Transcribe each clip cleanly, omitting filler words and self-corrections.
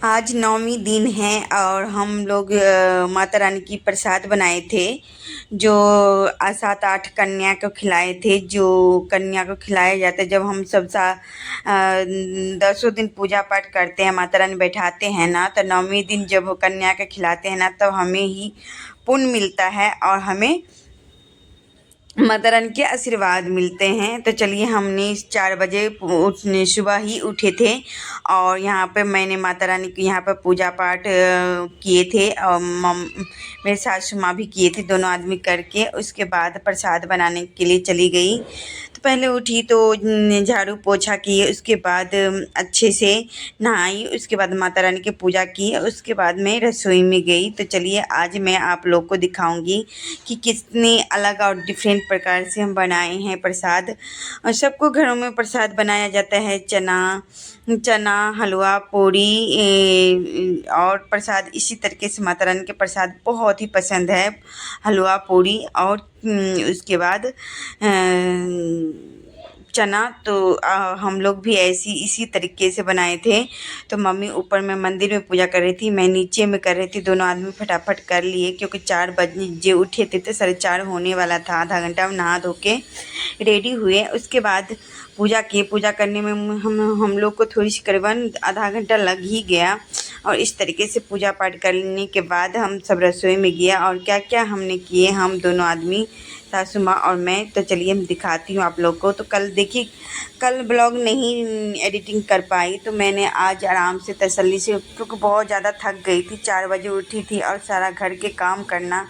आज नौवीं दिन है और हम लोग माता रानी की प्रसाद बनाए थे जो 7-8 कन्या को खिलाए थे। जो कन्या को खिलाया जाता है जब हम सब 10 दिन पूजा पाठ करते हैं, माता रानी बैठाते हैं ना, तो नौवीं दिन जब वो कन्या को खिलाते हैं ना, तब हमें ही पुण्य मिलता है और हमें माता रानी के आशीर्वाद मिलते हैं। तो चलिए, हमने 4 बजे सुबह ही उठे थे और यहाँ पे मैंने माता रानी की यहाँ पर पूजा पाठ किए थे और मेरे सासू माँ भी किए थे, दोनों आदमी करके उसके बाद प्रसाद बनाने के लिए चली गई। तो पहले उठी तो झाड़ू पोछा किए, उसके बाद अच्छे से नहाई, उसके बाद माता रानी की पूजा की, उसके बाद मैं रसोई में गई। तो चलिए, आज मैं आप लोग को दिखाऊंगी कि कितने अलग और डिफरेंट प्रकार से हम बनाए हैं प्रसाद। और सबको घरों में प्रसाद बनाया जाता है, चना हलवा पूरी और प्रसाद इसी तरीके से माता रानी के प्रसाद बहुत ही पसंद है, हलवा पूरी और उसके बाद चना। तो हम लोग भी ऐसी इसी तरीके से बनाए थे। तो मम्मी ऊपर में मंदिर में पूजा कर रही थी, मैं नीचे में कर रही थी। दोनों आदमी फटाफट कर लिए क्योंकि 4 बजे उठे थे तो 4:30 होने वाला था। आधा घंटा में नहा धो के रेडी हुए, उसके बाद पूजा किए। पूजा करने में हम लोग को थोड़ी सी करीबन आधा घंटा लग ही गया। और इस तरीके से पूजा पाठ करने के बाद हम सब रसोई में गया और क्या क्या हमने किए, हम दोनों आदमी, सासू माँ और मैं। तो चलिए, हम दिखाती हूँ आप लोग को। तो कल देखिए, कल ब्लॉग नहीं एडिटिंग कर पाई, तो मैंने आज आराम से तसल्ली से, क्योंकि बहुत ज़्यादा थक गई थी, 4 बजे उठी थी और सारा घर के काम करना,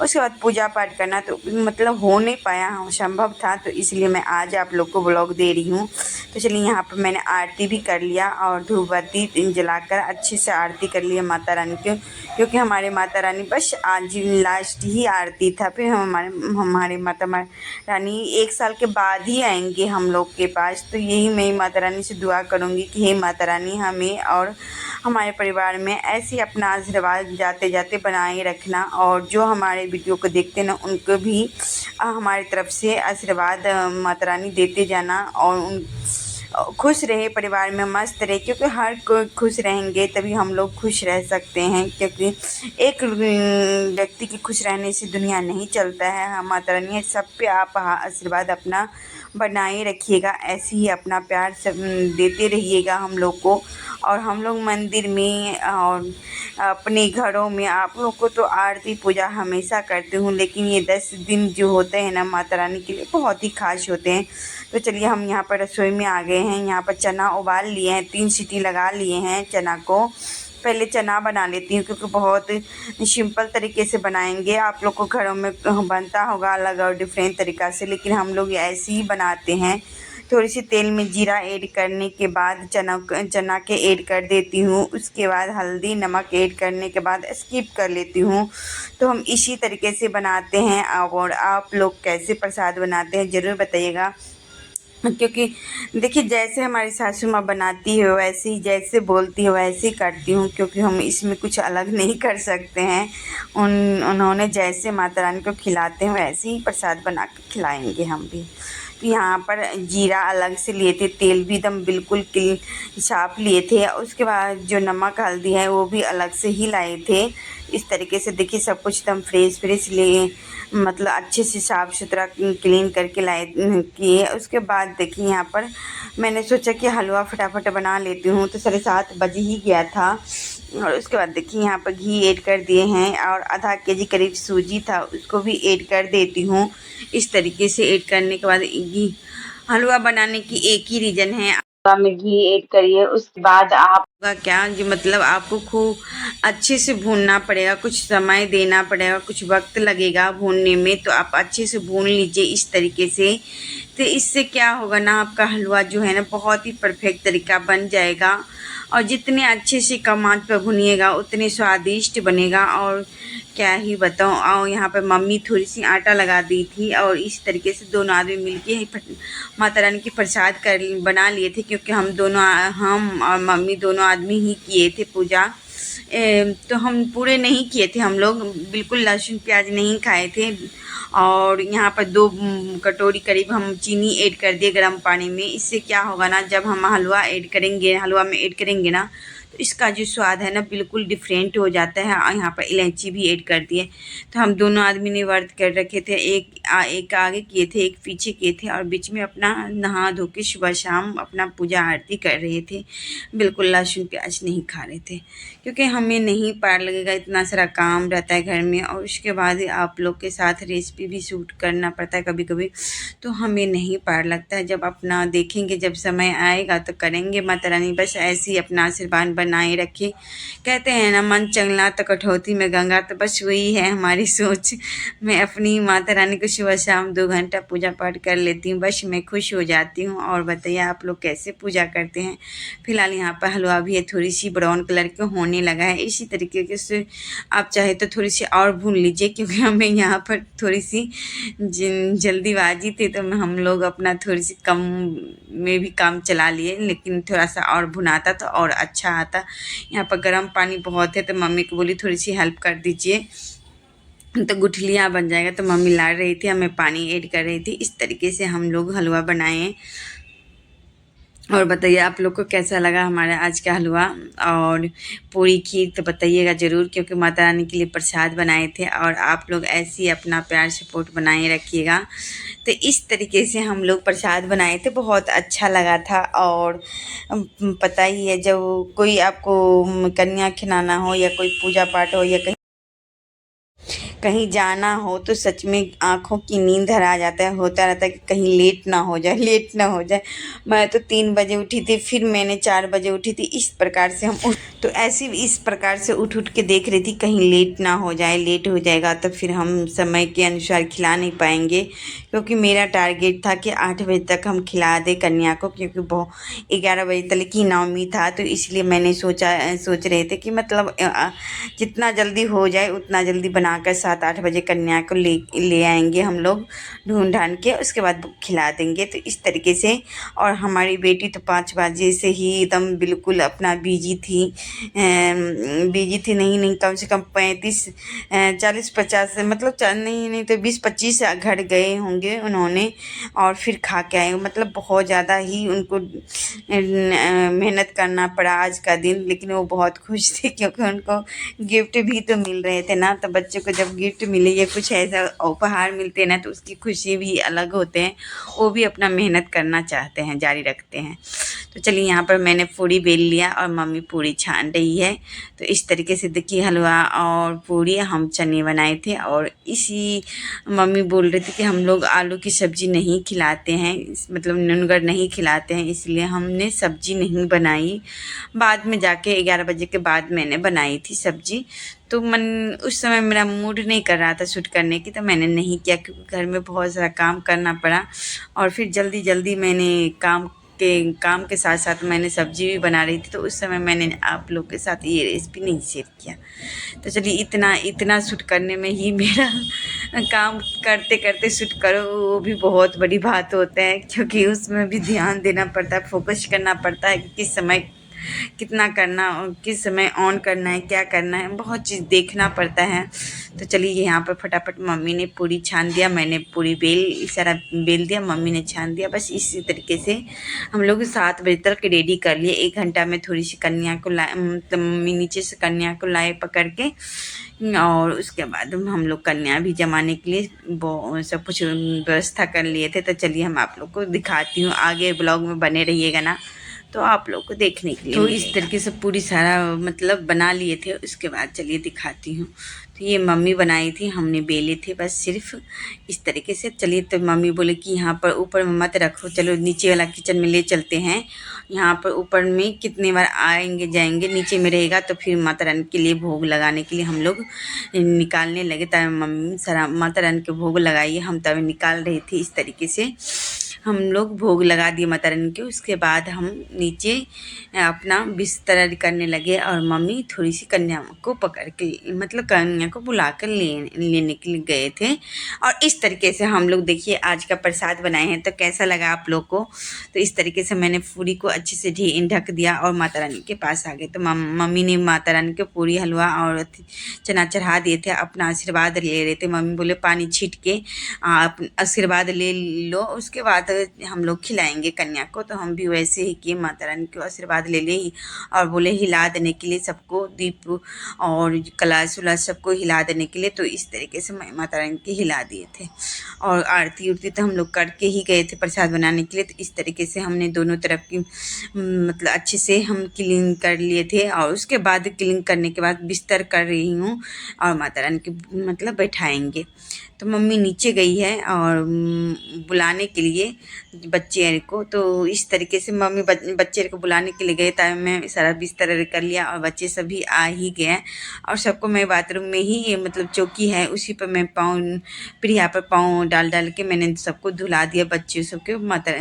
उसके बाद पूजा पाठ करना, तो मतलब हो नहीं पाया, संभव था। तो इसलिए मैं आज आप लोग को ब्लॉग दे रही हूँ। तो चलिए, यहाँ पर मैंने आरती भी कर लिया और धूप बत्ती जलाकर अच्छे से आरती कर लिया माता रानी की, क्योंकि हमारे माता रानी बस आज लास्ट ही आरती था। फिर हमारे माता रानी 1 साल के बाद ही आएंगे हम लोग के पास। तो यही मैं माता रानी से दुआ करूँगी कि हे माता रानी, हमें और हमारे परिवार में ऐसे अपना आशीर्वाद जाते जाते बनाए रखना, और जो हमारे वीडियो को देखते ना, उनको भी हमारी तरफ से आशीर्वाद माता रानी देते जाना और उन खुश रहे, परिवार में मस्त रहे, क्योंकि हर कोई खुश रहेंगे तभी हम लोग खुश रह सकते हैं। क्योंकि एक व्यक्ति के खुश रहने से दुनिया नहीं चलता है। हम माता रानी सब पे आप आशीर्वाद अपना बनाए रखिएगा, ऐसे ही अपना प्यार सब देते रहिएगा हम लोग को। और हम लोग मंदिर में और अपने घरों में आप लोग को तो आरती पूजा हमेशा करती हूँ, लेकिन ये 10 दिन जो होते हैं ना माता रानी के लिए बहुत ही खास होते हैं। तो चलिए, हम यहाँ पर रसोई में आ गए हैं। यहाँ पर चना उबाल लिए हैं, 3 सीटी लगा लिए हैं चना को। पहले चना बना लेती हूँ क्योंकि बहुत सिंपल तरीके से बनाएंगे। आप लोग को घरों में बनता होगा अलग और डिफरेंट तरीक़ा से, लेकिन हम लोग ऐसे ही बनाते हैं। थोड़ी सी तेल में जीरा ऐड करने के बाद चना के ऐड कर देती हूँ, उसके बाद हल्दी नमक ऐड करने के बाद स्किप कर लेती हूँ। तो हम इसी तरीके से बनाते हैं। और आप लोग कैसे प्रसाद बनाते हैं ज़रूर बताइएगा, क्योंकि देखिए, जैसे हमारी सासू माँ बनाती है वैसे ही, जैसे बोलती है वैसे ही करती हूँ, क्योंकि हम इसमें कुछ अलग नहीं कर सकते हैं। उन्होंने जैसे माता रानी को खिलाते हैं वैसे ही प्रसाद बना के खिलाएंगे हम भी। तो यहाँ पर जीरा अलग से लिए थे, तेल भी एकदम बिल्कुल साफ लिए थे, उसके बाद जो नमक हल्दी है वो भी अलग से ही लाए थे। इस तरीके से देखिए, सब कुछ एकदम फ्रेश लिए, मतलब अच्छे से साफ़ सुथरा क्लीन करके लाए किए। उसके बाद देखिए, यहाँ पर मैंने सोचा कि हलवा फटाफट बना लेती हूँ, तो 7:30 बज ही गया था। और उसके बाद देखिए, यहाँ पर घी ऐड कर दिए हैं और आधा केजी करीब सूजी था, उसको भी ऐड कर देती हूँ। इस तरीके से ऐड करने के बाद घी, हलवा बनाने की एक ही रीज़न है, हलवा में घी ऐड करिए। उसके बाद आपका क्या जो मतलब आपको खूब अच्छे से भूनना पड़ेगा, कुछ समय देना पड़ेगा, कुछ वक्त लगेगा भूनने में। तो आप अच्छे से भून लीजिए इस तरीके से। तो इससे क्या होगा ना, आपका हलवा जो है ना बहुत ही परफेक्ट तरीका बन जाएगा। और जितने अच्छे से कम आंच पर भुनिएगा उतने स्वादिष्ट बनेगा। और क्या ही बताऊँ, और यहाँ पर मम्मी थोड़ी सी आटा लगा दी थी और इस तरीके से दोनों आदमी मिलके माता रानी की प्रसाद बना लिए थे, क्योंकि हम और मम्मी दोनों आदमी ही किए थे पूजा। तो हम पूरे नहीं किए थे, हम लोग बिल्कुल लहसुन प्याज नहीं खाए थे। और यहाँ पर 2 कटोरी करीब हम चीनी ऐड कर दिए गर्म पानी में। इससे क्या होगा ना, जब हम हलवा में ऐड करेंगे ना, तो इसका जो स्वाद है ना बिल्कुल डिफरेंट हो जाता है। और यहाँ पर इलायची भी ऐड कर दिए। तो हम दोनों आदमी ने व्रत कर रखे थे, एक आगे किए थे, एक पीछे किए थे, और बीच में अपना नहा धो के सुबह शाम अपना पूजा आरती कर रहे थे। बिल्कुल लहसुन प्याज नहीं खा रहे थे, क्योंकि हमें नहीं पार लगेगा, इतना सारा काम रहता है घर में, और उसके बाद आप लोग के साथ रेसिपी भी शूट करना पड़ता है कभी कभी, तो हमें नहीं पार लगता है। जब अपना देखेंगे, जब समय आएगा तो करेंगे। माता रानी बस ऐसे ही अपना आशीर्वाद बनाए रखे। कहते हैं ना, मन चंगला तो कठौती में गंगा, तो बस वही है हमारी सोच। मैं अपनी माता रानी को सुबह शाम 2 घंटा पूजा पाठ कर लेती हूँ, बस मैं खुश हो जाती हूँ। और बताइए आप लोग कैसे पूजा करते हैं। फिलहाल यहाँ पर हलवा भी है, थोड़ी सी ब्राउन कलर के होने लगा है। इसी तरीके से आप चाहे तो थोड़ी सी और भून लीजिए, क्योंकि हमें यहाँ पर थोड़ी सी जल्दीबाजी थी, तो हम लोग अपना थोड़ी सी कम में भी काम चला लिए, लेकिन थोड़ा सा और भुनाता तो और अच्छा आता। यहाँ पर गर्म पानी बहुत है, तो मम्मी को बोली थोड़ी सी हेल्प कर दीजिए, तो गुठलियाँ बन जाएगा। तो मम्मी ला रही थी, हमें पानी ऐड कर रही थी। इस तरीके से हम लोग हलवा बनाए। और बताइए आप लोग को कैसा लगा हमारा आज का हलवा और पूरी खीर, तो बताइएगा ज़रूर, क्योंकि माता रानी के लिए प्रसाद बनाए थे। और आप लोग ऐसे ही अपना प्यार सपोर्ट बनाए रखिएगा। तो इस तरीके से हम लोग प्रसाद बनाए थे, बहुत अच्छा लगा था। और पता ही है, जब कोई आपको कन्या खिलाना हो या कोई पूजा पाठ हो या कहीं कहीं जाना हो, तो सच में आँखों की नींद हरा जाता है। होता रहता है कि कहीं लेट ना हो जाए, लेट ना हो जाए। मैं तो 3 बजे उठी थी, फिर मैंने 4 बजे उठी थी। इस प्रकार से हम तो ऐसे इस प्रकार से उठ के देख रही थी कहीं लेट ना हो जाए। लेट हो जाएगा तो फिर हम समय के अनुसार खिला नहीं पाएंगे, क्योंकि मेरा टारगेट था कि 8 बजे तक हम खिला दें कन्या को, क्योंकि 11 बजे तक की नवमी था। तो इसलिए मैंने सोच रहे थे कि मतलब जितना जल्दी हो जाए उतना जल्दी बनाकर 7-8 बजे कन्या को ले आएंगे हम लोग ढूंढ ढांड के, उसके बाद खिला देंगे। तो इस तरीके से। और हमारी बेटी तो 5 बजे से ही एकदम बिल्कुल अपना बिजी थी, नहीं कम से कम 40-50 मतलब नहीं तो 20-25 घर गए होंगे उन्होंने, और फिर खा के आए। मतलब बहुत ज़्यादा ही उनको मेहनत करना पड़ा आज का दिन, लेकिन वो बहुत खुश थे, क्योंकि उनको गिफ्ट भी तो मिल रहे थे ना। तो बच्चों को जब गिफ्ट मिले या कुछ ऐसा उपहार मिलते हैं ना, तो उसकी खुशी भी अलग होते हैं। वो भी अपना मेहनत करना चाहते हैं, जारी रखते हैं। तो चलिए, यहाँ पर मैंने पूरी बेल लिया और मम्मी पूरी छान रही है। तो इस तरीके से देखिए, हलवा और पूरी हम चने बनाए थे। और इसी मम्मी बोल रही थी कि हम लोग आलू की सब्ज़ी नहीं खिलाते हैं, मतलब नुनगर नहीं खिलाते हैं, इसलिए हमने सब्ज़ी नहीं बनाई। बाद में जाके 11 बजे के बाद मैंने बनाई थी सब्ज़ी। तो उस समय मेरा मूड नहीं कर रहा था शूट करने की, तो मैंने नहीं किया, क्योंकि घर में बहुत सारा काम करना पड़ा। और फिर जल्दी जल्दी मैंने काम के साथ साथ मैंने सब्ज़ी भी बना रही थी, तो उस समय मैंने आप लोग के साथ ये रेसिपी नहीं शेयर किया। तो चलिए, इतना शूट करने में ही मेरा काम करते करते शूट करो, वो भी बहुत बड़ी बात होता है, क्योंकि उसमें भी ध्यान देना पड़ता है, फोकस करना पड़ता है कि किस समय कितना करना और किस समय ऑन करना है, क्या करना है, बहुत चीज़ देखना पड़ता है। तो चलिए, यहाँ पर फटाफट मम्मी ने पूरी छान दिया, मैंने पूरी सारा बेल दिया, मम्मी ने छान दिया। बस इसी तरीके से हम लोग 7 बजे तक रेडी कर लिए। 1 घंटा में थोड़ी सी कन्या को लाए, मतलब मम्मी नीचे से कन्या को लाए पकड़ के, और उसके बाद हम लोग कन्या भी जमाने के लिए सब कुछ व्यवस्था कर लिए थे। तो चलिए, हम आप लोग को दिखाती हूँ, आगे ब्लॉग में बने रहिएगा ना, तो आप लोग को देखने के लिए। तो इस तरीके से पूरी सारा मतलब बना लिए थे। उसके बाद चलिए दिखाती हूँ। तो ये मम्मी बनाई थी, हमने बेले थे बस सिर्फ इस तरीके से। चलिए, तो मम्मी बोले कि यहाँ पर ऊपर में मत रखो, चलो नीचे वाला किचन में ले चलते हैं। यहाँ पर ऊपर में कितने बार आएंगे जाएंगे, नीचे में रहेगा। तो फिर माता रानी के लिए भोग लगाने के लिए हम लोग निकालने लगे। तब मम्मी सारा माता रानी के भोग लगाइए, हम तब निकाल रही थी। इस तरीके से हम लोग भोग लगा दिए माता रानी के। उसके बाद हम नीचे अपना बिस्तर करने लगे, और मम्मी थोड़ी सी कन्या को पकड़ के, मतलब कन्या को बुला कर लेने के लिए गए थे। और इस तरीके से हम लोग देखिए आज का प्रसाद बनाए हैं। तो कैसा लगा आप लोग को। तो इस तरीके से मैंने पूरी को अच्छे से ढक दिया और माता रानी के पास आ गए। तो मम्मी ने माता रानी के पूरी, हलवा और चना चढ़ा दिए थे, अपना आशीर्वाद ले रहे थे। मम्मी बोले पानी छीट के आप आशीर्वाद ले लो। उसके बाद बाद हम लोग खिलाएंगे कन्या को। तो हम भी वैसे ही किए, माता रानी को आशीर्वाद ले ले और बोले हिला देने के लिए सबको, दीप और कलश उलाश सबको हिला देने के लिए। तो इस तरीके से माता रानी के हिला दिए थे। और आरती उरती तो हम लोग करके ही गए थे प्रसाद बनाने के लिए। तो इस तरीके से हमने दोनों तरफ की मतलब अच्छे से हम क्लीन कर लिए थे। और उसके बाद क्लीन करने के बाद बिस्तर कर रही हूँ और माता रानी के मतलब बैठाएंगे। तो मम्मी नीचे गई है और बुलाने के लिए बच्चे को। तो इस तरीके से मम्मी बच्चे को बुलाने के लिए गए, तब मैं सारा बिस्तर कर लिया और बच्चे सभी आ ही गए। और सबको मैं बाथरूम में ही मतलब चौकी है उसी पर मैं पाँव प्रिया पर पाँव डाल डाल के मैंने सबको धुला दिया, बच्चे सबके, माता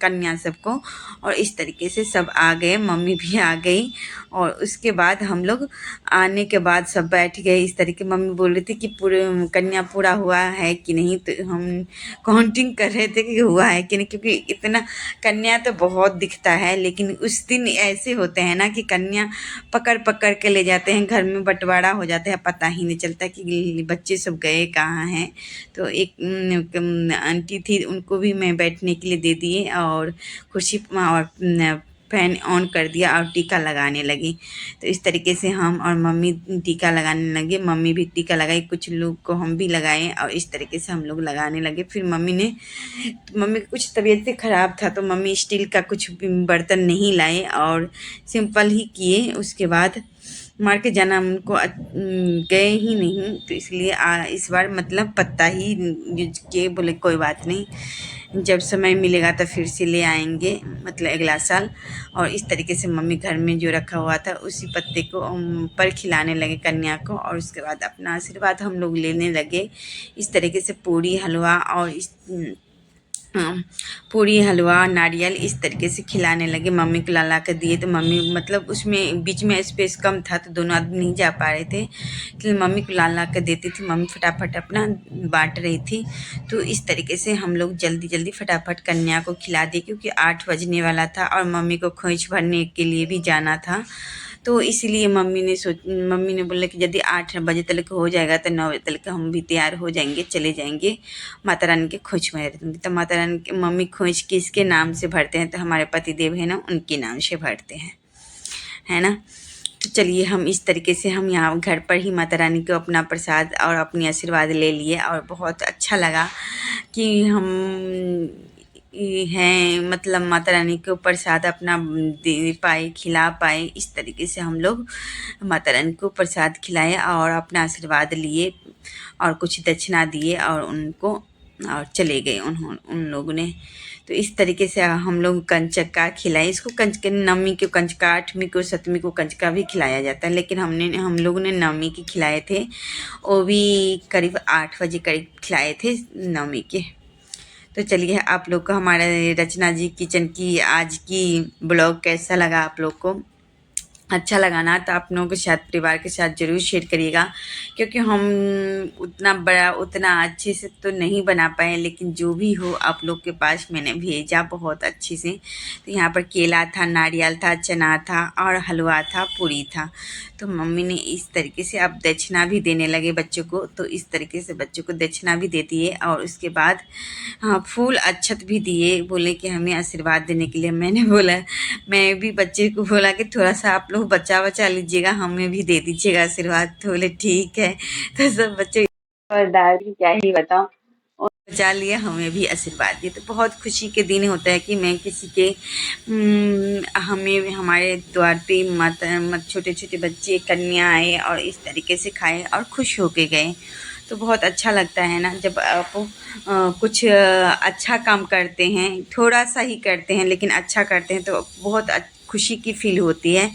कन्या सबको। और इस तरीके से सब आ गए, मम्मी भी आ गई। और उसके बाद हम लोग आने के बाद सब बैठ गए। इस तरीके मम्मी बोल रही थी कि पूरे कन्या पूरा हुआ है कि नहीं। तो हम काउंटिंग कर रहे थे कि हुआ है कि नहीं, क्योंकि इतना कन्या तो बहुत दिखता है, लेकिन उस दिन ऐसे होते हैं ना कि कन्या पकड़ पकड़ के ले जाते हैं, घर में बंटवारा हो जाता है, पता ही नहीं चलता कि बच्चे सब गए कहाँ हैं। तो एक आंटी थी, उनको भी मैं बैठने के लिए दे दिए और कुर्सी और फैन ऑन कर दिया और टीका लगाने लगी। तो इस तरीके से हम और मम्मी टीका लगाने लगे। मम्मी भी टीका लगाई, कुछ लोग को हम भी लगाए और इस तरीके से हम लोग लगाने लगे। फिर मम्मी की कुछ तबीयत से ख़राब था तो मम्मी स्टील का कुछ बर्तन नहीं लाए और सिंपल ही किए। उसके बाद मार्केट जाना उनको गए ही नहीं, तो इसलिए इस बार मतलब पत्ता ही यूज किए। बोले कोई बात नहीं, जब समय मिलेगा तो फिर से ले आएंगे, मतलब अगला साल। और इस तरीके से मम्मी घर में जो रखा हुआ था उसी पत्ते को पर खिलाने लगे कन्या को। और उसके बाद अपना आशीर्वाद हम लोग लेने लगे। इस तरीके से पूरी हलवा और पूरी हलवा नारियल इस तरीके से खिलाने लगे। मम्मी को ला कर दिए तो मम्मी मतलब उसमें बीच में स्पेस कम था तो दोनों आदमी नहीं जा पा रहे थे, इसलिए मम्मी को ला कर देती थी। मम्मी फटाफट अपना बांट रही थी। तो इस तरीके से हम लोग जल्दी जल्दी फटाफट कन्या को खिला दिए, क्योंकि 8 बजने वाला था और मम्मी को खोइच भरने के लिए भी जाना था। तो इसलिए मम्मी ने बोला कि यदि 8 बजे तक हो जाएगा तो 9 बजे तक हम भी तैयार हो जाएंगे, चले जाएंगे माता रानी के खोइच में। तो माता रानी के मम्मी खोइच किसके नाम से भरते हैं, तो हमारे पति देव है ना, उनके नाम से भरते हैं, है ना। तो चलिए हम इस तरीके से हम यहाँ घर पर ही माता रानी को अपना प्रसाद और अपनी आशीर्वाद ले लिए। और बहुत अच्छा लगा कि हम हैं मतलब माता रानी को प्रसाद अपना दे पाए, खिला पाए। इस तरीके से हम लोग माता रानी को प्रसाद खिलाए और अपना आशीर्वाद लिए और कुछ दक्षिणा दिए और उनको और चले गए उन लोगों ने। तो इस तरीके से हम लोग कंचका खिलाए। इसको नवमी को कंचका, 8वीं को 7वीं को कंचका भी खिलाया जाता है, लेकिन हम लोगों ने नवमी के खिलाए थे। वो भी करीब 8 बजे करीब खिलाए थे नवमी के। तो चलिए आप लोग को हमारा रचना जी किचन की आज की ब्लॉग कैसा लगा, आप लोग को अच्छा लगा ना तो आप लोगों के साथ परिवार के साथ ज़रूर शेयर करिएगा, क्योंकि हम उतना बड़ा उतना अच्छे से तो नहीं बना पाए, लेकिन जो भी हो आप लोग के पास मैंने भेजा बहुत अच्छे से। तो यहाँ पर केला था, नारियल था, चना था और हलवा था, पूरी था। तो मम्मी ने इस तरीके से अब दक्षिणा भी देने लगे बच्चों को। तो इस तरीके से बच्चों को दक्षिणा भी दे दिए और उसके बाद हाँ फूल अक्षत भी दिए, बोले कि हमें आशीर्वाद देने के लिए। मैंने बोला, मैं भी बच्चे को बोला कि थोड़ा सा आप लोग बचा लीजिएगा, हमें भी दे दीजिएगा आशीर्वाद। तो बोले ठीक है। तो सब बच्चे और दादी क्या ही बताऊं, बचा लिया, हमें भी आशीर्वाद दिए। तो बहुत खुशी के दिन होता है कि मैं किसी के हमें हमारे द्वार पे माता छोटे छोटे बच्चे कन्या आए और इस तरीके से खाए और खुश होके गए। तो बहुत अच्छा लगता है ना जब आप कुछ अच्छा काम करते हैं, थोड़ा सा ही करते हैं लेकिन अच्छा करते हैं, तो बहुत खुशी की फील होती है।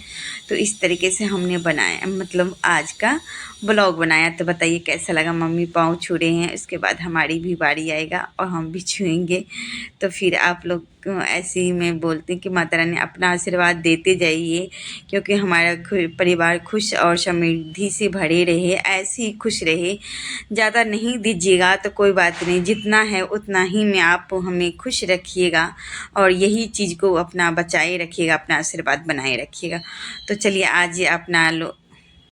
तो इस तरीके से हमने बनाया मतलब आज का ब्लॉग बनाया। तो बताइए कैसा लगा। मम्मी पाँव छू रहे हैं, इसके बाद हमारी भी बारी आएगा और हम भी छुएंगे। तो फिर आप लोग ऐसे ही मैं बोलती हूँ कि माता रानी अपना आशीर्वाद देते जाइए, क्योंकि हमारा परिवार खुश और समृद्धि से भरे रहे, ऐसे ही खुश रहे। ज़्यादा नहीं दीजिएगा तो कोई बात नहीं, जितना है उतना ही में आप हमें खुश रखिएगा और यही चीज़ को अपना बचाए रखिएगा, अपना आशीर्वाद बनाए रखिएगा। तो चलिए आज अपना